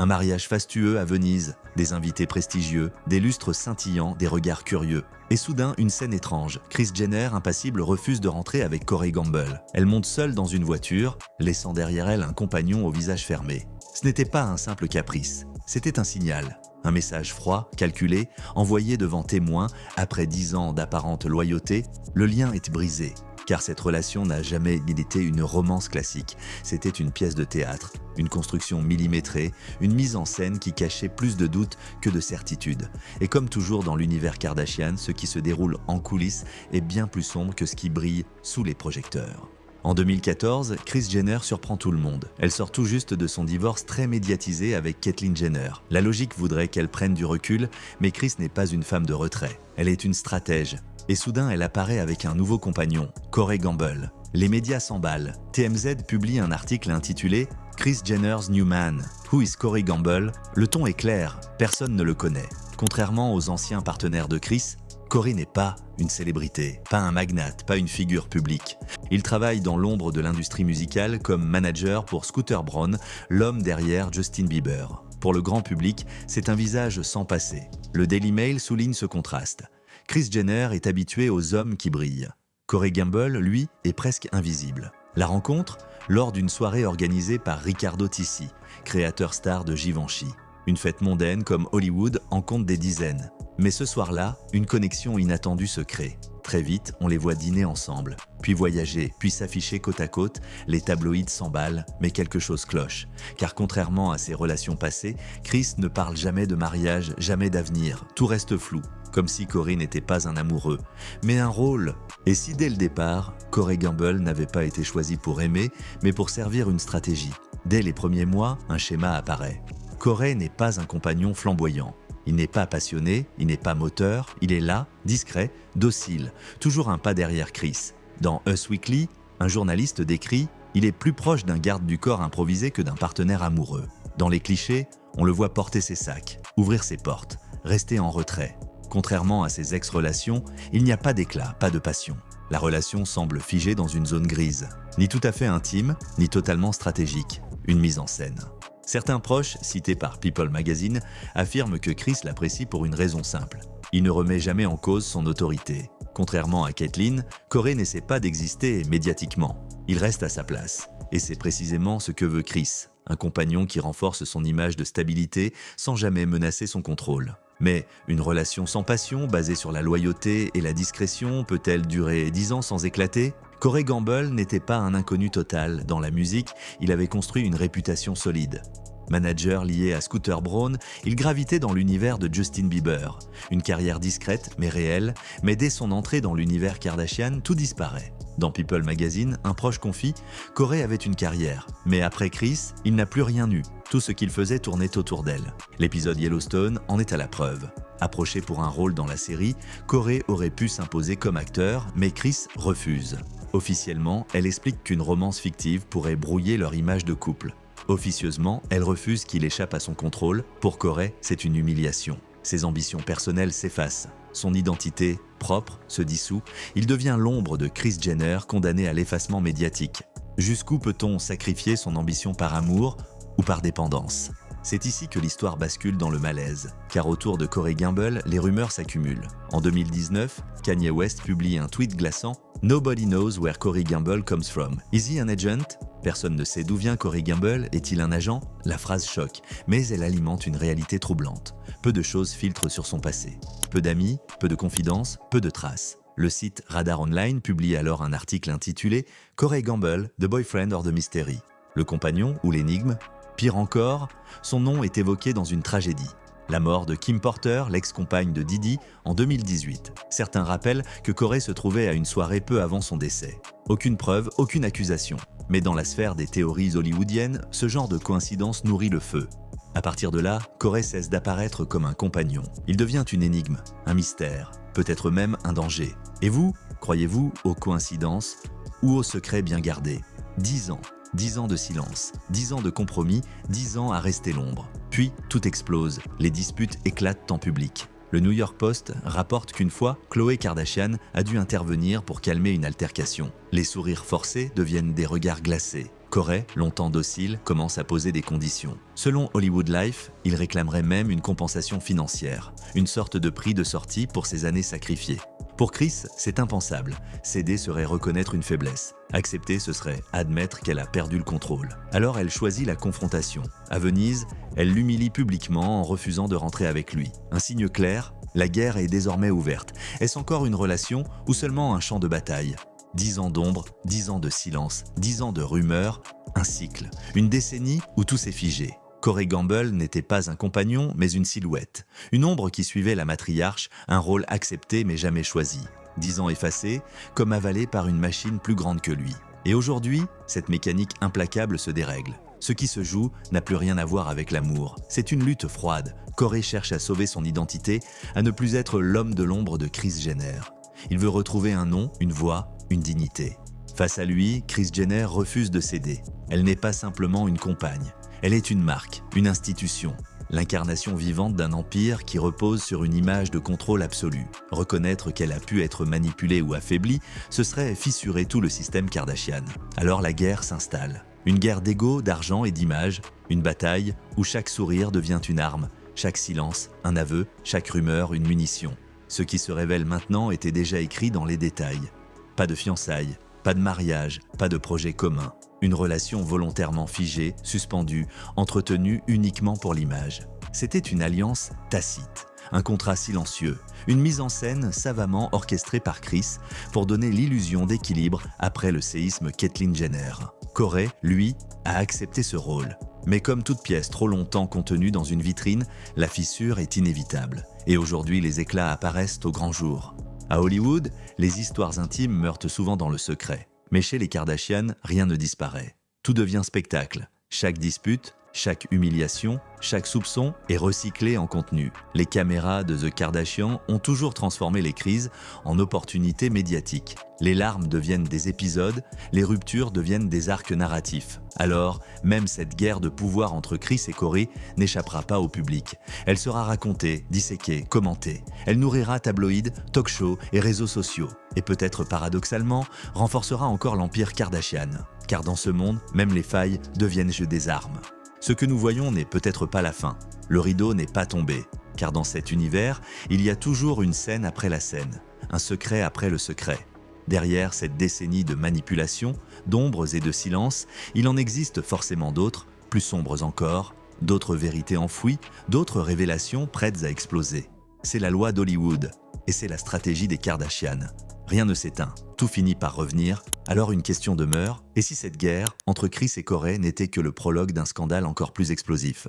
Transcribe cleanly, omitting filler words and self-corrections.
Un mariage fastueux à Venise, des invités prestigieux, des lustres scintillants, des regards curieux. Et soudain, une scène étrange. Kris Jenner, impassible, refuse de rentrer avec Corey Gamble. Elle monte seule dans une voiture, laissant derrière elle un compagnon au visage fermé. Ce n'était pas un simple caprice, c'était un signal. Un message froid, calculé, envoyé devant témoins, après 10 ans d'apparente loyauté, le lien est brisé. Car cette relation n'a jamais été une romance classique. C'était une pièce de théâtre, une construction millimétrée, une mise en scène qui cachait plus de doutes que de certitudes. Et comme toujours dans l'univers Kardashian, ce qui se déroule en coulisses est bien plus sombre que ce qui brille sous les projecteurs. En 2014, Kris Jenner surprend tout le monde. Elle sort tout juste de son divorce très médiatisé avec Caitlyn Jenner. La logique voudrait qu'elle prenne du recul, mais Kris n'est pas une femme de retrait. Elle est une stratège. Et soudain, elle apparaît avec un nouveau compagnon, Corey Gamble. Les médias s'emballent. TMZ publie un article intitulé « Kris Jenner's New Man. Who is Corey Gamble ?» Le ton est clair, personne ne le connaît. Contrairement aux anciens partenaires de Kris, Corey n'est pas une célébrité, pas un magnate, pas une figure publique. Il travaille dans l'ombre de l'industrie musicale comme manager pour Scooter Braun, l'homme derrière Justin Bieber. Pour le grand public, c'est un visage sans passé. Le Daily Mail souligne ce contraste. Kris Jenner est habituée aux hommes qui brillent. Corey Gamble, lui, est presque invisible. La rencontre, lors d'une soirée organisée par Riccardo Tisci, créateur star de Givenchy. Une fête mondaine comme Hollywood en compte des dizaines. Mais ce soir-là, une connexion inattendue se crée. Très vite, on les voit dîner ensemble, puis voyager, puis s'afficher côte à côte. Les tabloïds s'emballent, mais quelque chose cloche. Car contrairement à ses relations passées, Kris ne parle jamais de mariage, jamais d'avenir. Tout reste flou, comme si Corey n'était pas un amoureux, mais un rôle. Et si dès le départ, Corey Gamble n'avait pas été choisi pour aimer, mais pour servir une stratégie. Dès les premiers mois, un schéma apparaît. Corey n'est pas un compagnon flamboyant. Il n'est pas passionné, il n'est pas moteur, il est là, discret, docile, toujours un pas derrière Kris. Dans Us Weekly, un journaliste décrit « Il est plus proche d'un garde du corps improvisé que d'un partenaire amoureux. Dans les clichés, on le voit porter ses sacs, ouvrir ses portes, rester en retrait. Contrairement à ses ex-relations, il n'y a pas d'éclat, pas de passion. La relation semble figée dans une zone grise, ni tout à fait intime, ni totalement stratégique, une mise en scène. Certains proches, cités par People Magazine, affirment que Kris l'apprécie pour une raison simple. Il ne remet jamais en cause son autorité. Contrairement à Caitlyn, Corey n'essaie pas d'exister médiatiquement. Il reste à sa place. Et c'est précisément ce que veut Kris, un compagnon qui renforce son image de stabilité sans jamais menacer son contrôle. Mais une relation sans passion, basée sur la loyauté et la discrétion, peut-elle durer 10 ans sans éclater ? Corey Gamble n'était pas un inconnu total. Dans la musique, il avait construit une réputation solide. Manager lié à Scooter Braun, il gravitait dans l'univers de Justin Bieber. Une carrière discrète mais réelle, mais dès son entrée dans l'univers Kardashian, tout disparaît. Dans People Magazine, un proche confie « Corey avait une carrière, mais après Kris, il n'a plus rien eu. Tout ce qu'il faisait tournait autour d'elle. » L'épisode Yellowstone en est à la preuve. Approché pour un rôle dans la série, Corey aurait pu s'imposer comme acteur, mais Kris refuse. Officiellement, elle explique qu'une romance fictive pourrait brouiller leur image de couple. Officieusement, elle refuse qu'il échappe à son contrôle. Pour Corey, c'est une humiliation. Ses ambitions personnelles s'effacent. Son identité, propre, se dissout. Il devient l'ombre de Kris Jenner, condamnée à l'effacement médiatique. Jusqu'où peut-on sacrifier son ambition par amour ou par dépendance ? C'est ici que l'histoire bascule dans le malaise, car autour de Corey Gamble, les rumeurs s'accumulent. En 2019, Kanye West publie un tweet glaçant « Nobody knows where Corey Gamble comes from. Is he an agent ?» Personne ne sait d'où vient Corey Gamble, est-il un agent ? La phrase choque, mais elle alimente une réalité troublante. Peu de choses filtrent sur son passé. Peu d'amis, peu de confidences, peu de traces. Le site Radar Online publie alors un article intitulé « Corey Gamble, the boyfriend or the mystery ». Le compagnon ou l'énigme ? Pire encore, son nom est évoqué dans une tragédie. La mort de Kim Porter, l'ex-compagne de Diddy, en 2018. Certains rappellent que Corey se trouvait à une soirée peu avant son décès. Aucune preuve, aucune accusation. Mais dans la sphère des théories hollywoodiennes, ce genre de coïncidence nourrit le feu. À partir de là, Corey cesse d'apparaître comme un compagnon. Il devient une énigme, un mystère, peut-être même un danger. Et vous, croyez-vous aux coïncidences ou aux secrets bien gardés ? 10 ans. 10 ans de silence, 10 ans de compromis, 10 ans à rester l'ombre. Puis, tout explose, les disputes éclatent en public. Le New York Post rapporte qu'une fois, Khloé Kardashian a dû intervenir pour calmer une altercation. Les sourires forcés deviennent des regards glacés. Corey, longtemps docile, commence à poser des conditions. Selon Hollywood Life, il réclamerait même une compensation financière, une sorte de prix de sortie pour ses années sacrifiées. Pour Chris, c'est impensable. Céder serait reconnaître une faiblesse. Accepter, ce serait admettre qu'elle a perdu le contrôle. Alors elle choisit la confrontation. À Venise, elle l'humilie publiquement en refusant de rentrer avec lui. Un signe clair, la guerre est désormais ouverte. Est-ce encore une relation ou seulement un champ de bataille ? 10 ans d'ombre, 10 ans de silence, 10 ans de rumeurs, un cycle, une décennie où tout s'est figé. Corey Gamble n'était pas un compagnon, mais une silhouette. Une ombre qui suivait la matriarche, un rôle accepté mais jamais choisi. 10 ans effacés, comme avalés par une machine plus grande que lui. Et aujourd'hui, cette mécanique implacable se dérègle. Ce qui se joue n'a plus rien à voir avec l'amour. C'est une lutte froide. Corey cherche à sauver son identité, à ne plus être l'homme de l'ombre de Kris Jenner. Il veut retrouver un nom, une voix, une dignité. Face à lui, Kris Jenner refuse de céder. Elle n'est pas simplement une compagne. Elle est une marque, une institution, l'incarnation vivante d'un empire qui repose sur une image de contrôle absolu. Reconnaître qu'elle a pu être manipulée ou affaiblie, ce serait fissurer tout le système Kardashian. Alors la guerre s'installe. Une guerre d'ego, d'argent et d'image, une bataille où chaque sourire devient une arme, chaque silence un aveu, chaque rumeur une munition. Ce qui se révèle maintenant était déjà écrit dans les détails. Pas de fiançailles, pas de mariage, pas de projet commun. Une relation volontairement figée, suspendue, entretenue uniquement pour l'image. C'était une alliance tacite, un contrat silencieux, une mise en scène savamment orchestrée par Kris pour donner l'illusion d'équilibre après le séisme Caitlyn Jenner. Corey, lui, a accepté ce rôle. Mais comme toute pièce trop longtemps contenue dans une vitrine, la fissure est inévitable. Et aujourd'hui, les éclats apparaissent au grand jour. À Hollywood, les histoires intimes meurent souvent dans le secret. Mais chez les Kardashian, rien ne disparaît. Tout devient spectacle. Chaque dispute, chaque humiliation, chaque soupçon est recyclé en contenu. Les caméras de The Kardashians ont toujours transformé les crises en opportunités médiatiques. Les larmes deviennent des épisodes, les ruptures deviennent des arcs narratifs. Alors, même cette guerre de pouvoir entre Kris et Corey n'échappera pas au public. Elle sera racontée, disséquée, commentée. Elle nourrira tabloïds, talk-shows et réseaux sociaux. Et peut-être paradoxalement, renforcera encore l'empire Kardashian. Car dans ce monde, même les failles deviennent jeu des armes. Ce que nous voyons n'est peut-être pas la fin. Le rideau n'est pas tombé. Car dans cet univers, il y a toujours une scène après la scène. Un secret après le secret. Derrière cette décennie de manipulation, d'ombres et de silence, il en existe forcément d'autres, plus sombres encore, d'autres vérités enfouies, d'autres révélations prêtes à exploser. C'est la loi d'Hollywood, et c'est la stratégie des Kardashian. Rien ne s'éteint, tout finit par revenir, alors une question demeure, et si cette guerre entre Kris et Corey n'était que le prologue d'un scandale encore plus explosif ?